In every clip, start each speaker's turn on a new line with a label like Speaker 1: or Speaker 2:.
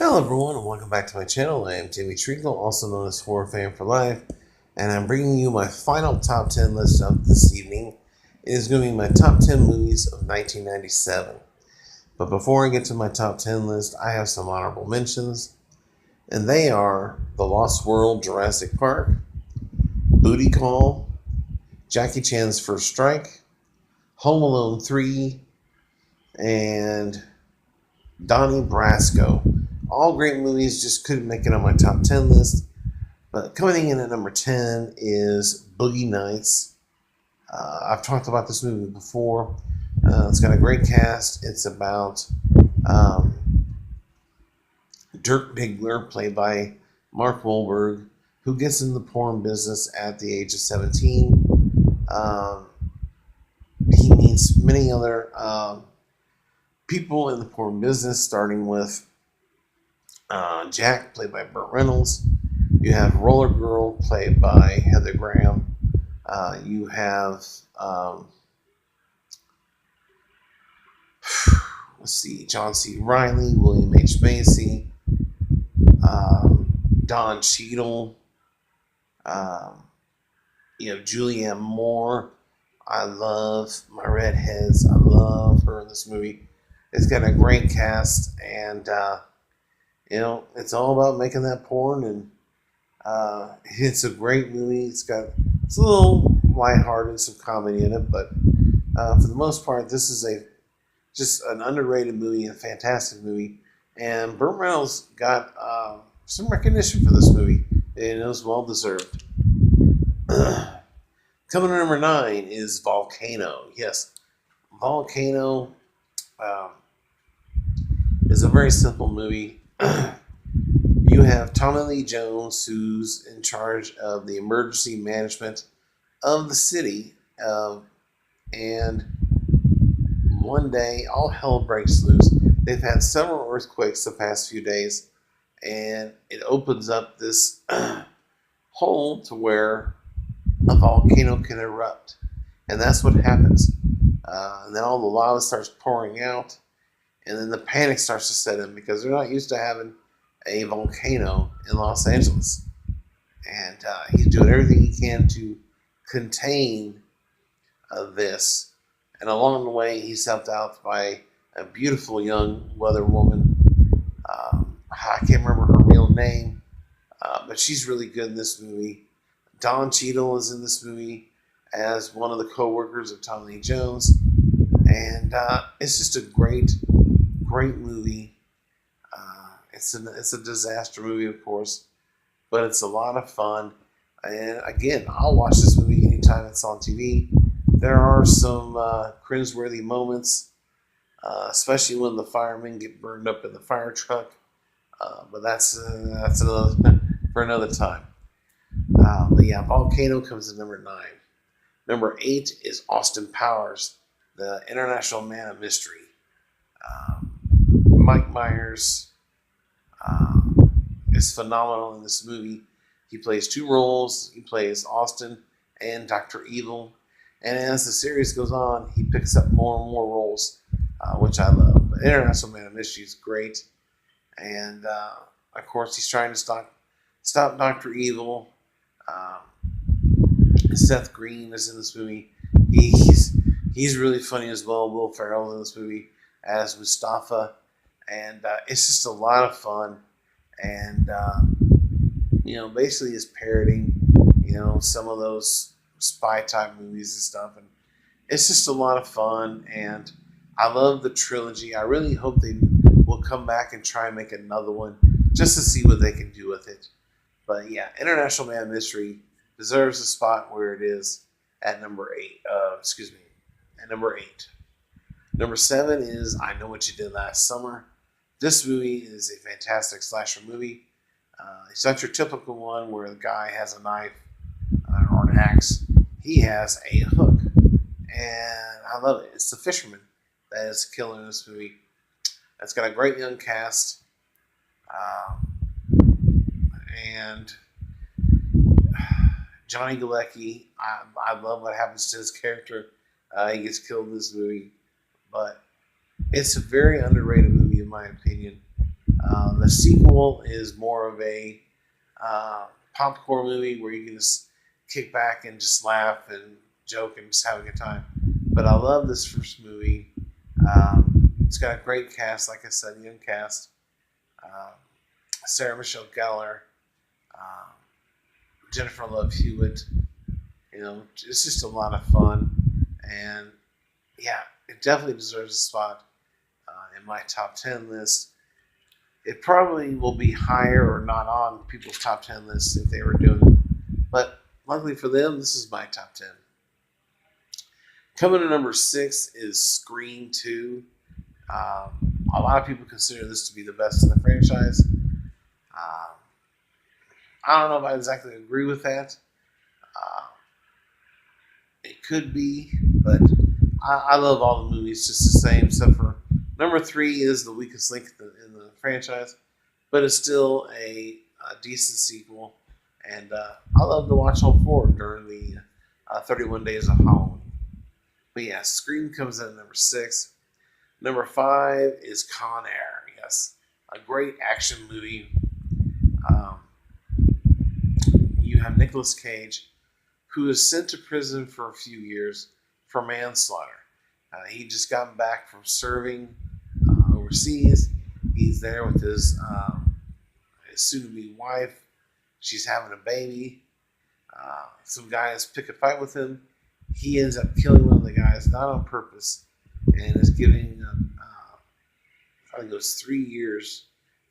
Speaker 1: Hello everyone and welcome back to my channel. I am Timmy Treacle, also known as Horror Fan for Life, and I'm bringing you my final top 10 list of this evening. It is going to be my top 10 movies of 1997. But before I get to my top 10 list, I have some honorable mentions, and they are The Lost World Jurassic Park, Booty Call, Jackie Chan's First Strike, Home Alone 3, and Donnie Brasco. All great movies, just couldn't make it on my top 10 list. But coming in at number 10 is Boogie Nights. I've talked about this movie before. It's got a great cast. It's about um, Dirk Diggler, played by Mark Wahlberg, who gets in the porn business at the age of 17. He meets many other people in the porn business, starting with Jack, played by Burt Reynolds. You have Roller Girl, played by Heather Graham. You have, John C. Reilly, William H. Macy, Don Cheadle. Um, you have Julianne Moore. I love my redheads. I love her in this movie. It's got a great cast, and it's all about making that porn, and it's a great movie. It's a little lighthearted, some comedy in it, but for the most part, this is just an underrated movie, a fantastic movie. And Burt Reynolds got some recognition for this movie, and it was well deserved. Coming to number 9 is Volcano. Yes, Volcano um, is a very simple movie. You have Tommy Lee Jones, who's in charge of the emergency management of the city, and one day all hell breaks loose. They've had several earthquakes the past few days, and it opens up this hole to where a volcano can erupt, and that's what happens. And then all the lava starts pouring out, and then the panic starts to set in because they're not used to having a volcano in Los Angeles. And he's doing everything he can to contain this. And along the way, he's helped out by a beautiful young weather woman. I can't remember her real name, but she's really good in this movie. Don Cheadle is in this movie as one of the co-workers of Tommy Lee Jones. And it's just a great movie. It's a disaster movie, of course, but it's a lot of fun. And again, I'll watch this movie anytime it's on TV. There are some cringeworthy moments, especially when the firemen get burned up in the fire truck. But that's another for another time. But yeah, Volcano comes in number 9. Number 8 is Austin Powers, the International Man of Mystery. Mike Myers is phenomenal in this movie. He plays 2 roles. He plays Austin and Dr. Evil. And as the series goes on, he picks up more and more roles, which I love. But International Man of Mystery is great. And, of course, he's trying to stop Dr. Evil. Seth Green is in this movie. He's really funny as well. Will Ferrell's in this movie as Mustafa. And it's just a lot of fun. And, basically is parroting, some of those spy type movies and stuff. And it's just a lot of fun. And I love the trilogy. I really hope they will come back and try and make another one just to see what they can do with it. But yeah, International Man of Mystery deserves a spot where it is at number 8. At number 8. Number 7 is I Know What You Did Last Summer. This movie is a fantastic slasher movie. It's not your typical one where the guy has a knife or an axe. He has a hook. And I love it. It's the fisherman that is killing this movie. It's got a great young cast. And Johnny Galecki, I love what happens to his character. He gets killed in this movie. But it's a very underrated movie, in my opinion. The sequel is more of a popcorn movie where you can just kick back and just laugh and joke and just have a good time. But I love this first movie. It's got a great cast, like I said, young cast. Um, Sarah Michelle Gellar, um, Jennifer Love Hewitt. It's just a lot of fun, and yeah, it definitely deserves a spot in my top 10 list. It probably will be higher or not on people's top 10 lists if they were doing it, but luckily for them, this is my top 10. Coming to number 6 is Scream 2. A lot of people consider this to be the best in the franchise. I don't know if I exactly agree with that. Uh, it could be, but I love all the movies just the same, except for number 3 is the weakest link in the franchise, but it's still a decent sequel. And I love to watch all 4 during the 31 Days of Halloween. But yeah, Scream comes in at number 6. Number 5 is Con Air. Yes, a great action movie. Um, you have Nicolas Cage, who is sent to prison for a few years for manslaughter. He just got back from serving overseas. He's there with his soon-to-be wife. She's having a baby. Some guys pick a fight with him. He ends up killing one of the guys, not on purpose, and is giving I think it was 3 years,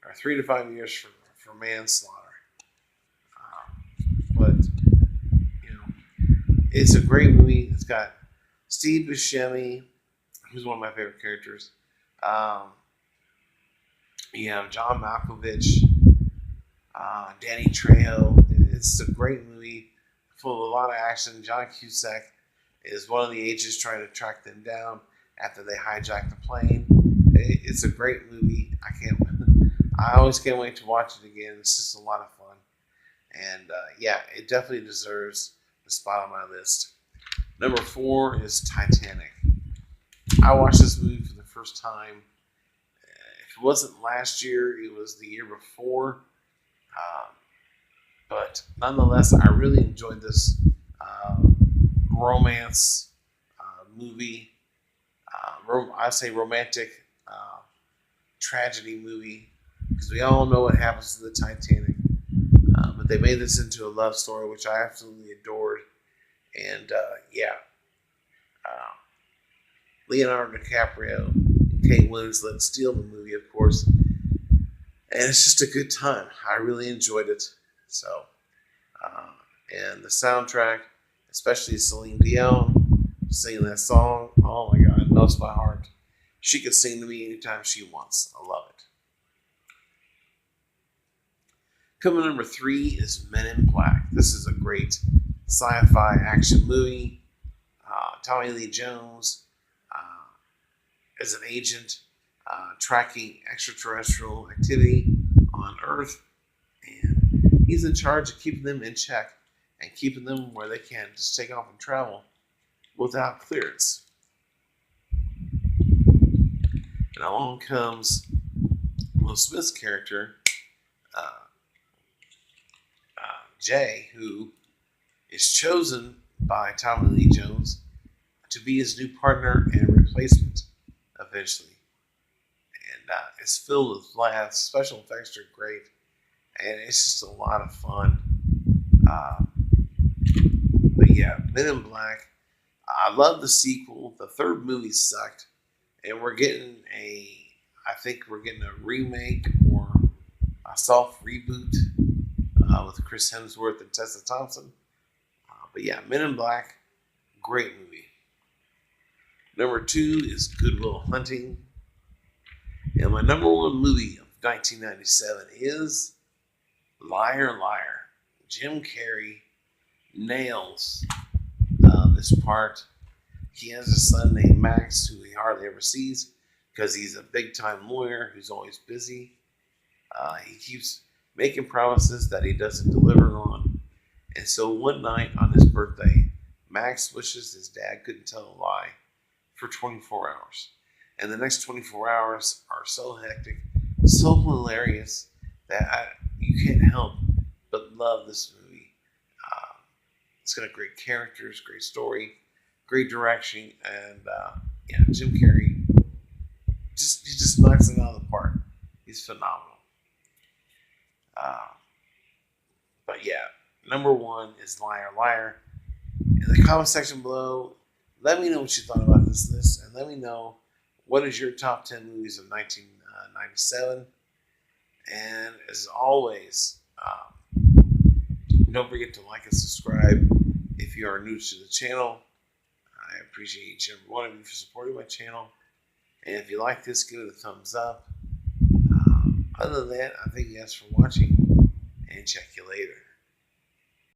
Speaker 1: or 3 to 5 years for manslaughter. But it's a great movie. It's got Steve Buscemi, who's one of my favorite characters. You have John Malkovich, Danny Trejo. It's a great movie full of a lot of action. John Cusack is one of the agents trying to track them down after they hijack the plane. It's a great movie. I always can't wait to watch it again. It's just a lot of fun. And yeah, it definitely deserves the spot on my list. Number 4 is Titanic. I watched this movie for the first time. If it wasn't last year, it was the year before. But nonetheless, I really enjoyed this romance movie. I say romantic tragedy movie, because we all know what happens to the Titanic. But they made this into a love story, which I absolutely adored. And Leonardo DiCaprio and Kate Winslet steal the movie, of course. And it's just a good time. I really enjoyed it. So, and the soundtrack, especially Celine Dion singing that song, oh my God, it melts my heart. She can sing to me anytime she wants. I love it. Coming number 3 is Men in Black. This is a great sci-fi action movie. Tommy Lee Jones is an agent tracking extraterrestrial activity on Earth, and he's in charge of keeping them in check and keeping them where they can just take off and travel without clearance. And along comes Will Smith's character, Jay, who is chosen by Tommy Lee Jones to be his new partner and replacement eventually. And it's filled with laughs. Special effects are great. And it's just a lot of fun. But yeah, Men in Black. I love the sequel. The third movie sucked. And I think we're getting a remake or a soft reboot with Chris Hemsworth and Tessa Thompson. But yeah, Men in Black, great movie. Number 2 is Good Will Hunting. And my number 1 movie of 1997 is Liar Liar. Jim Carrey nails this part. He has a son named Max who he hardly ever sees because he's a big-time lawyer who's always busy. He keeps making promises that he doesn't deliver on. And so one night on his birthday, Max wishes his dad couldn't tell a lie for 24 hours. And the next 24 hours are so hectic so hilarious that you can't help but love this movie. Um, it's got great characters, great story, great direction, and yeah, Jim Carrey he just knocks it out of the park. He's phenomenal. Uh, but yeah, number one is Liar Liar. In the comment section below, let me know what you thought about this list, and let me know what is your top 10 movies of 1997. And as always, don't forget to like and subscribe if you are new to the channel. I appreciate each and every one of you for supporting my channel. And if you like this, give it a thumbs up. Other than that, I thank you guys for watching, and check you later.